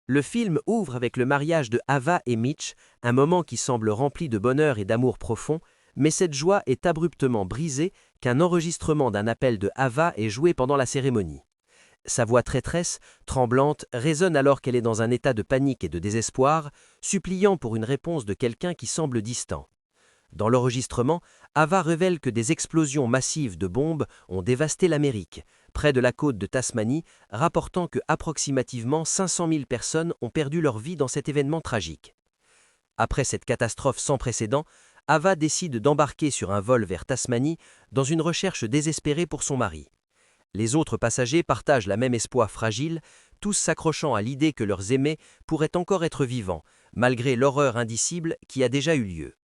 Le film ouvre avec le mariage de Ava et Mitch, un moment qui semble rempli de bonheur et d'amour profond, mais cette joie est abruptement brisée qu'un enregistrement d'un appel de Ava est joué pendant la cérémonie. Sa voix traîtresse, tremblante, résonne alors qu'elle est dans un état de panique et de désespoir, suppliant pour une réponse de quelqu'un qui semble distant. Dans l'enregistrement, Ava révèle que des explosions massives de bombes ont dévasté l'Amérique, près de la côte de Tasmanie, rapportant que approximativement 500 000 personnes ont perdu leur vie dans cet événement tragique. Après cette catastrophe sans précédent, Ava décide d'embarquer sur un vol vers Tasmanie dans une recherche désespérée pour son mari. Les autres passagers partagent la même espoir fragile, tous s'accrochant à l'idée que leurs aimés pourraient encore être vivants, malgré l'horreur indicible qui a déjà eu lieu.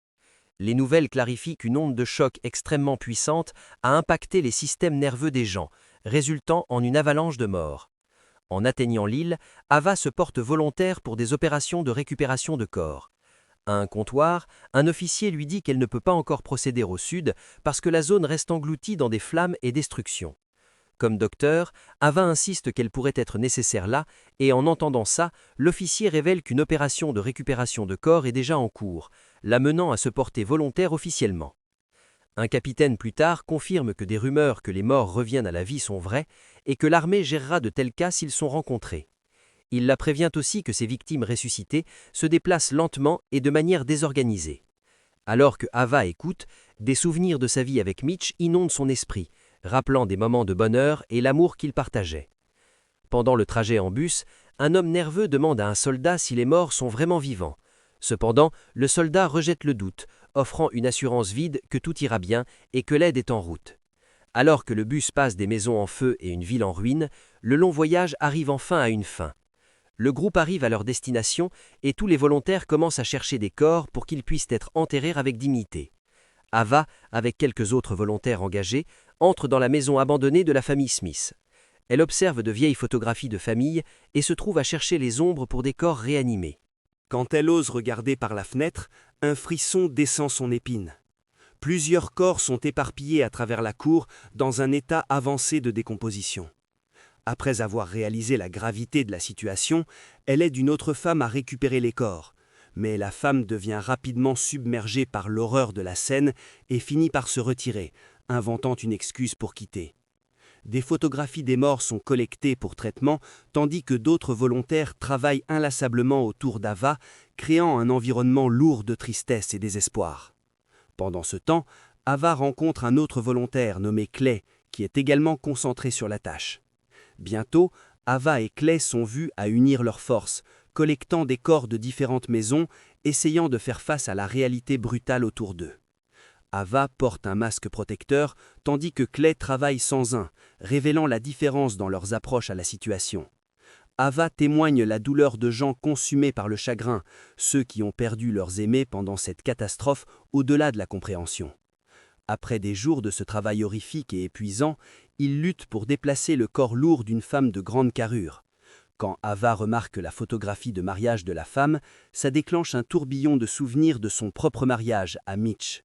Les nouvelles clarifient qu'une onde de choc extrêmement puissante a impacté les systèmes nerveux des gens, résultant en une avalanche de morts. En atteignant l'île, Ava se porte volontaire pour des opérations de récupération de corps. À un comptoir, un officier lui dit qu'elle ne peut pas encore procéder au sud parce que la zone reste engloutie dans des flammes et destructions. Comme docteur, Ava insiste qu'elle pourrait être nécessaire là, et en entendant ça, l'officier révèle qu'une opération de récupération de corps est déjà en cours, l'amenant à se porter volontaire officiellement. Un capitaine plus tard confirme que des rumeurs que les morts reviennent à la vie sont vraies, et que l'armée gérera de tels cas s'ils sont rencontrés. Il la prévient aussi que ces victimes ressuscitées se déplacent lentement et de manière désorganisée. Alors que Ava écoute, des souvenirs de sa vie avec Mitch inondent son esprit, rappelant des moments de bonheur et l'amour qu'ils partageaient. Pendant le trajet en bus, un homme nerveux demande à un soldat si les morts sont vraiment vivants. Cependant, le soldat rejette le doute, offrant une assurance vide que tout ira bien et que l'aide est en route. Alors que le bus passe des maisons en feu et une ville en ruine, le long voyage arrive enfin à une fin. Le groupe arrive à leur destination et tous les volontaires commencent à chercher des corps pour qu'ils puissent être enterrés avec dignité. Ava, avec quelques autres volontaires engagés, entre dans la maison abandonnée de la famille Smith. Elle observe de vieilles photographies de famille et se trouve à chercher les ombres pour des corps réanimés. Quand elle ose regarder par la fenêtre, un frisson descend son épine. Plusieurs corps sont éparpillés à travers la cour dans un état avancé de décomposition. Après avoir réalisé la gravité de la situation, elle aide une autre femme à récupérer les corps. Mais la femme devient rapidement submergée par l'horreur de la scène et finit par se retirer, inventant une excuse pour quitter. Des photographies des morts sont collectées pour traitement, tandis que d'autres volontaires travaillent inlassablement autour d'Ava, créant un environnement lourd de tristesse et désespoir. Pendant ce temps, Ava rencontre un autre volontaire nommé Clay, qui est également concentré sur la tâche. Bientôt, Ava et Clay sont vus à unir leurs forces, collectant des corps de différentes maisons, essayant de faire face à la réalité brutale autour d'eux. Ava porte un masque protecteur, tandis que Clay travaille sans un, révélant la différence dans leurs approches à la situation. Ava témoigne la douleur de gens consumés par le chagrin, ceux qui ont perdu leurs aimés pendant cette catastrophe au-delà de la compréhension. Après des jours de ce travail horrifique et épuisant, il lutte pour déplacer le corps lourd d'une femme de grande carrure. Quand Ava remarque la photographie de mariage de la femme, ça déclenche un tourbillon de souvenirs de son propre mariage à Mitch.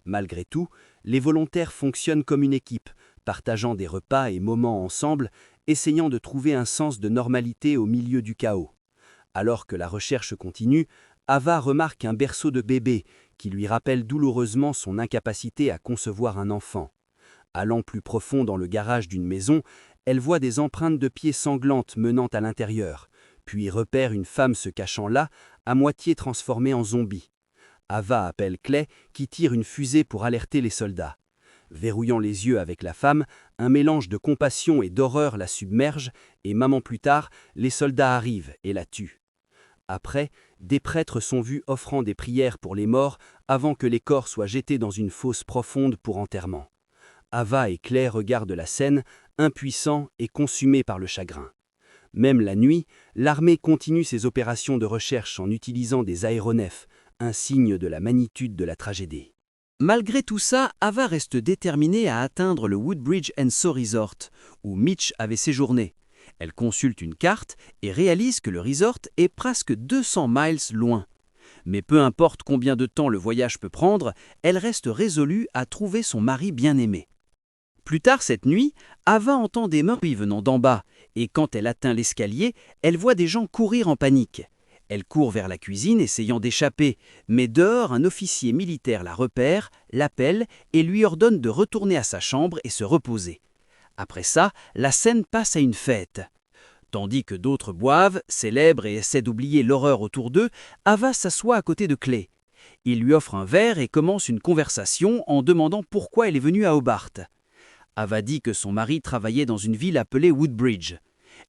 Malgré tout, les volontaires fonctionnent comme une équipe, partageant des repas et moments ensemble, essayant de trouver un sens de normalité au milieu du chaos. Alors que la recherche continue, Ava remarque un berceau de bébé qui lui rappelle douloureusement son incapacité à concevoir un enfant. Allant plus profond dans le garage d'une maison, elle voit des empreintes de pieds sanglantes menant à l'intérieur, puis repère une femme se cachant là, à moitié transformée en zombie. Ava appelle Clay, qui tire une fusée pour alerter les soldats. Verrouillant les yeux avec la femme, un mélange de compassion et d'horreur la submerge, et maman plus tard, les soldats arrivent et la tuent. Après, des prêtres sont vus offrant des prières pour les morts avant que les corps soient jetés dans une fosse profonde pour enterrement. Ava et Clay regardent la scène, impuissants et consumés par le chagrin. Même la nuit, l'armée continue ses opérations de recherche en utilisant des aéronefs, un signe de la magnitude de la tragédie. Malgré tout ça, Ava reste déterminée à atteindre le Woodbridge & So Resort, où Mitch avait séjourné. Elle consulte une carte et réalise que le resort est presque 200 miles loin. Mais peu importe combien de temps le voyage peut prendre, elle reste résolue à trouver son mari bien-aimé. Plus tard cette nuit, Ava entend des bruits venant d'en bas, et quand elle atteint l'escalier, elle voit des gens courir en panique. Elle court vers la cuisine essayant d'échapper, mais dehors un officier militaire la repère, l'appelle et lui ordonne de retourner à sa chambre et se reposer. Après ça, la scène passe à une fête. Tandis que d'autres boivent, célèbrent et essaient d'oublier l'horreur autour d'eux, Ava s'assoit à côté de Clay. Il lui offre un verre et commence une conversation en demandant pourquoi elle est venue à Hobart. Ava dit que son mari travaillait dans une ville appelée Woodbridge.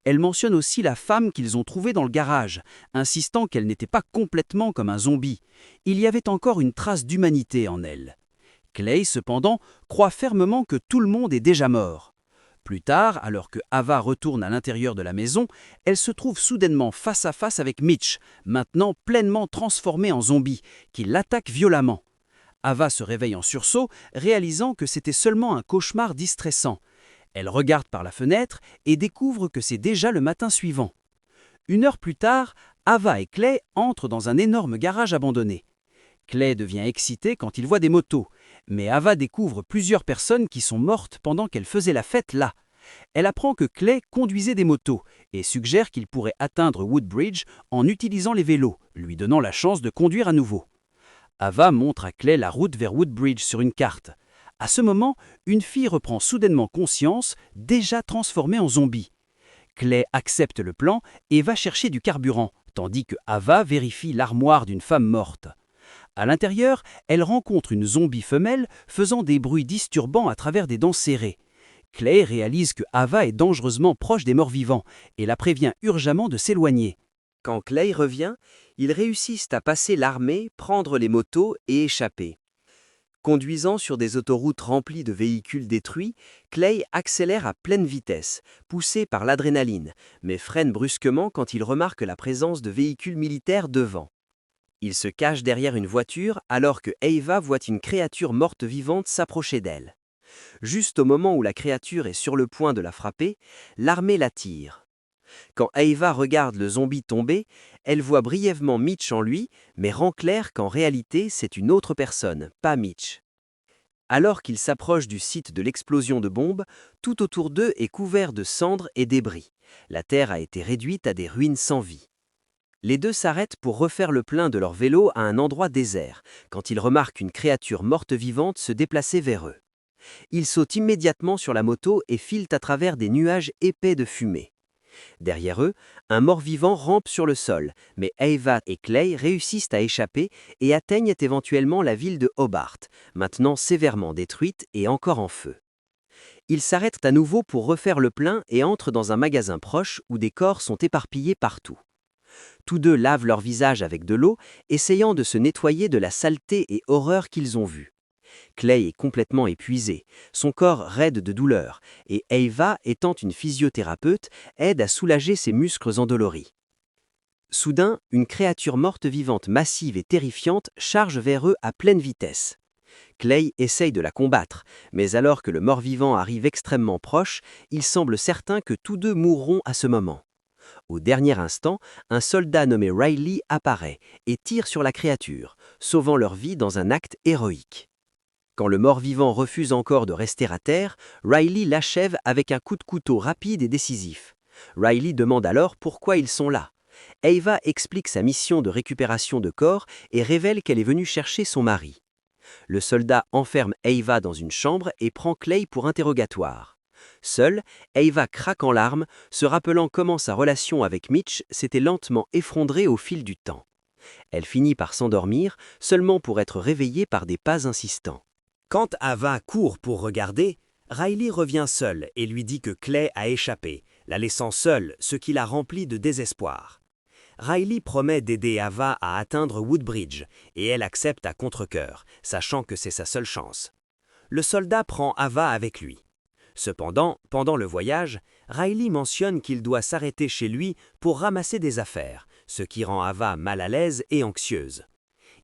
Elle mentionne aussi la femme qu'ils ont trouvée dans le garage, insistant qu'elle n'était pas complètement comme un zombie. Il y avait encore une trace d'humanité en elle. Clay, cependant, croit fermement que tout le monde est déjà mort. Plus tard, alors que Ava retourne à l'intérieur de la maison, elle se trouve soudainement face à face avec Mitch, maintenant pleinement transformé en zombie, qui l'attaque violemment. Ava se réveille en sursaut, réalisant que c'était seulement un cauchemar distressant. Elle regarde par la fenêtre et découvre que c'est déjà le matin suivant. 1 heure plus tard, Ava et Clay entrent dans un énorme garage abandonné. Clay devient excité quand il voit des motos, mais Ava découvre plusieurs personnes qui sont mortes pendant qu'elle faisait la fête là. Elle apprend que Clay conduisait des motos et suggère qu'il pourrait atteindre Woodbridge en utilisant les vélos, lui donnant la chance de conduire à nouveau. Ava montre à Clay la route vers Woodbridge sur une carte. À ce moment, une fille reprend soudainement conscience, déjà transformée en zombie. Clay accepte le plan et va chercher du carburant, tandis que Ava vérifie l'armoire d'une femme morte. À l'intérieur, elle rencontre une zombie femelle faisant des bruits disturbants à travers des dents serrées. Clay réalise que Ava est dangereusement proche des morts-vivants et la prévient urgemment de s'éloigner. Quand Clay revient, ils réussissent à passer l'armée, prendre les motos et échapper. Conduisant sur des autoroutes remplies de véhicules détruits, Clay accélère à pleine vitesse, poussé par l'adrénaline, mais freine brusquement quand il remarque la présence de véhicules militaires devant. Il se cache derrière une voiture alors que Ava voit une créature morte vivante s'approcher d'elle. Juste au moment où la créature est sur le point de la frapper, l'armée la tire. Quand Ava regarde le zombie tomber, elle voit brièvement Mitch en lui, mais rend clair qu'en réalité c'est une autre personne, pas Mitch. Alors qu'ils s'approchent du site de l'explosion de bombes, tout autour d'eux est couvert de cendres et débris. La terre a été réduite à des ruines sans vie. Les deux s'arrêtent pour refaire le plein de leur vélo à un endroit désert, quand ils remarquent une créature morte-vivante se déplacer vers eux. Ils sautent immédiatement sur la moto et filent à travers des nuages épais de fumée. Derrière eux, un mort-vivant rampe sur le sol, mais Ava et Clay réussissent à échapper et atteignent éventuellement la ville de Hobart, maintenant sévèrement détruite et encore en feu. Ils s'arrêtent à nouveau pour refaire le plein et entrent dans un magasin proche où des corps sont éparpillés partout. Tous deux lavent leur visage avec de l'eau, essayant de se nettoyer de la saleté et horreur qu'ils ont vue. Clay est complètement épuisé, son corps raide de douleur, et Ava, étant une physiothérapeute, aide à soulager ses muscles endoloris. Soudain, une créature morte vivante massive et terrifiante charge vers eux à pleine vitesse. Clay essaye de la combattre, mais alors que le mort-vivant arrive extrêmement proche, il semble certain que tous deux mourront à ce moment. Au dernier instant, un soldat nommé Riley apparaît et tire sur la créature, sauvant leur vie dans un acte héroïque. Quand le mort-vivant refuse encore de rester à terre, Riley l'achève avec un coup de couteau rapide et décisif. Riley demande alors pourquoi ils sont là. Ava explique sa mission de récupération de corps et révèle qu'elle est venue chercher son mari. Le soldat enferme Ava dans une chambre et prend Clay pour interrogatoire. Seule, Ava craque en larmes, se rappelant comment sa relation avec Mitch s'était lentement effondrée au fil du temps. Elle finit par s'endormir, seulement pour être réveillée par des pas insistants. Quand Ava court pour regarder, Riley revient seul et lui dit que Clay a échappé, la laissant seule, ce qui la remplit de désespoir. Riley promet d'aider Ava à atteindre Woodbridge et elle accepte à contre-cœur, sachant que c'est sa seule chance. Le soldat prend Ava avec lui. Cependant, pendant le voyage, Riley mentionne qu'il doit s'arrêter chez lui pour ramasser des affaires, ce qui rend Ava mal à l'aise et anxieuse.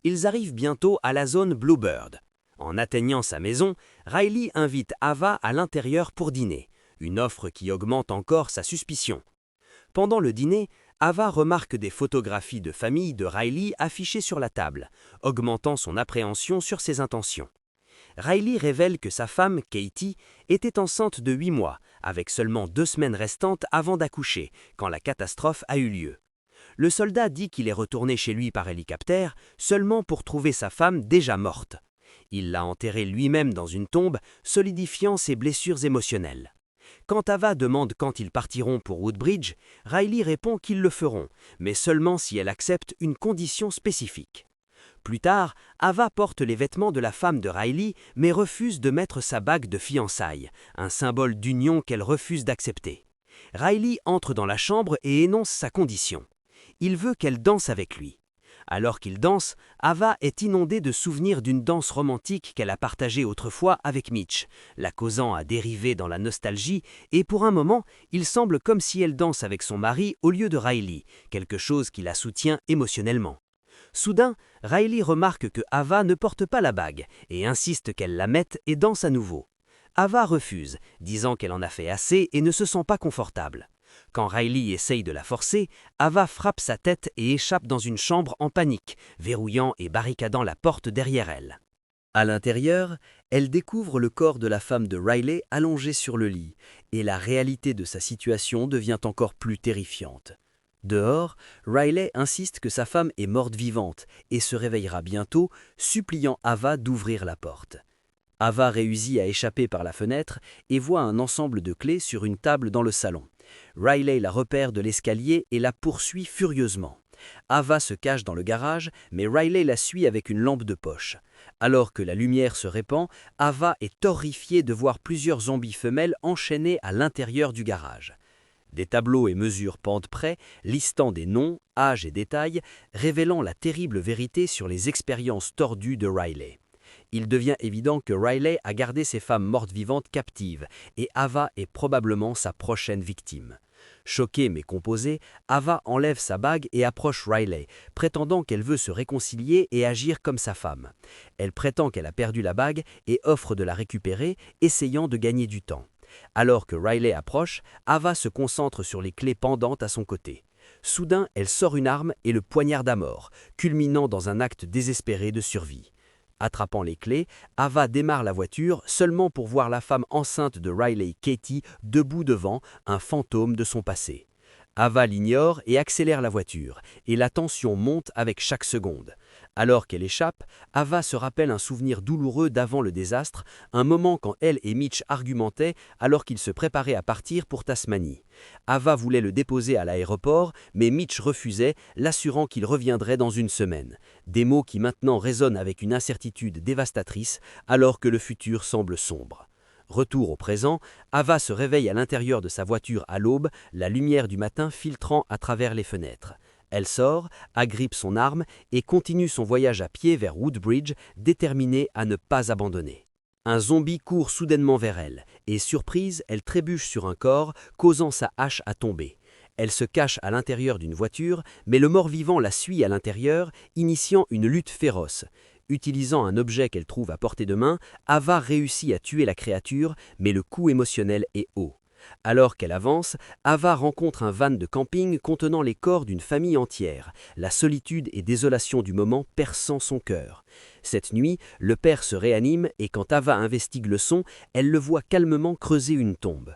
Ils arrivent bientôt à la zone Bluebird. En atteignant sa maison, Riley invite Ava à l'intérieur pour dîner, une offre qui augmente encore sa suspicion. Pendant le dîner, Ava remarque des photographies de famille de Riley affichées sur la table, augmentant son appréhension sur ses intentions. Riley révèle que sa femme, Katie, était enceinte de 8 mois, avec seulement 2 semaines restantes avant d'accoucher, quand la catastrophe a eu lieu. Le soldat dit qu'il est retourné chez lui par hélicoptère seulement pour trouver sa femme déjà morte. Il l'a enterrée lui-même dans une tombe, solidifiant ses blessures émotionnelles. Quand Ava demande quand ils partiront pour Woodbridge, Riley répond qu'ils le feront, mais seulement si elle accepte une condition spécifique. Plus tard, Ava porte les vêtements de la femme de Riley, mais refuse de mettre sa bague de fiançailles, un symbole d'union qu'elle refuse d'accepter. Riley entre dans la chambre et énonce sa condition. Il veut qu'elle danse avec lui. Alors qu'il danse, Ava est inondée de souvenirs d'une danse romantique qu'elle a partagée autrefois avec Mitch, la causant à dériver dans la nostalgie, et pour un moment, il semble comme si elle danse avec son mari au lieu de Riley, quelque chose qui la soutient émotionnellement. Soudain, Riley remarque que Ava ne porte pas la bague et insiste qu'elle la mette et danse à nouveau. Ava refuse, disant qu'elle en a fait assez et ne se sent pas confortable. Quand Riley essaye de la forcer, Ava frappe sa tête et échappe dans une chambre en panique, verrouillant et barricadant la porte derrière elle. À l'intérieur, elle découvre le corps de la femme de Riley allongé sur le lit, et la réalité de sa situation devient encore plus terrifiante. Dehors, Riley insiste que sa femme est morte vivante et se réveillera bientôt, suppliant Ava d'ouvrir la porte. Ava réussit à échapper par la fenêtre et voit un ensemble de clés sur une table dans le salon. Riley la repère de l'escalier et la poursuit furieusement. Ava se cache dans le garage, mais Riley la suit avec une lampe de poche. Alors que la lumière se répand, Ava est horrifiée de voir plusieurs zombies femelles enchaînés à l'intérieur du garage. Des tableaux et mesures pendent près, listant des noms, âges et détails, révélant la terrible vérité sur les expériences tordues de Riley. Il devient évident que Riley a gardé ses femmes mortes vivantes captives, et Ava est probablement sa prochaine victime. Choquée mais composée, Ava enlève sa bague et approche Riley, prétendant qu'elle veut se réconcilier et agir comme sa femme. Elle prétend qu'elle a perdu la bague et offre de la récupérer, essayant de gagner du temps. Alors que Riley approche, Ava se concentre sur les clés pendantes à son côté. Soudain, elle sort une arme et le poignarde à mort, culminant dans un acte désespéré de survie. Attrapant les clés, Ava démarre la voiture seulement pour voir la femme enceinte de Riley, Katie, debout devant, un fantôme de son passé. Ava l'ignore et accélère la voiture, et la tension monte avec chaque seconde. Alors qu'elle échappe, Ava se rappelle un souvenir douloureux d'avant le désastre, un moment quand elle et Mitch argumentaient alors qu'ils se préparaient à partir pour Tasmanie. Ava voulait le déposer à l'aéroport, mais Mitch refusait, l'assurant qu'il reviendrait dans une semaine. Des mots qui maintenant résonnent avec une incertitude dévastatrice, alors que le futur semble sombre. Retour au présent, Ava se réveille à l'intérieur de sa voiture à l'aube, la lumière du matin filtrant à travers les fenêtres. Elle sort, agrippe son arme et continue son voyage à pied vers Woodbridge, déterminée à ne pas abandonner. Un zombie court soudainement vers elle, et surprise, elle trébuche sur un corps, causant sa hache à tomber. Elle se cache à l'intérieur d'une voiture, mais le mort-vivant la suit à l'intérieur, initiant une lutte féroce. Utilisant un objet qu'elle trouve à portée de main, Ava réussit à tuer la créature, mais le coup émotionnel est haut. Alors qu'elle avance, Ava rencontre un van de camping contenant les corps d'une famille entière, la solitude et désolation du moment perçant son cœur. Cette nuit, le père se réanime et quand Ava investigue le son, elle le voit calmement creuser une tombe.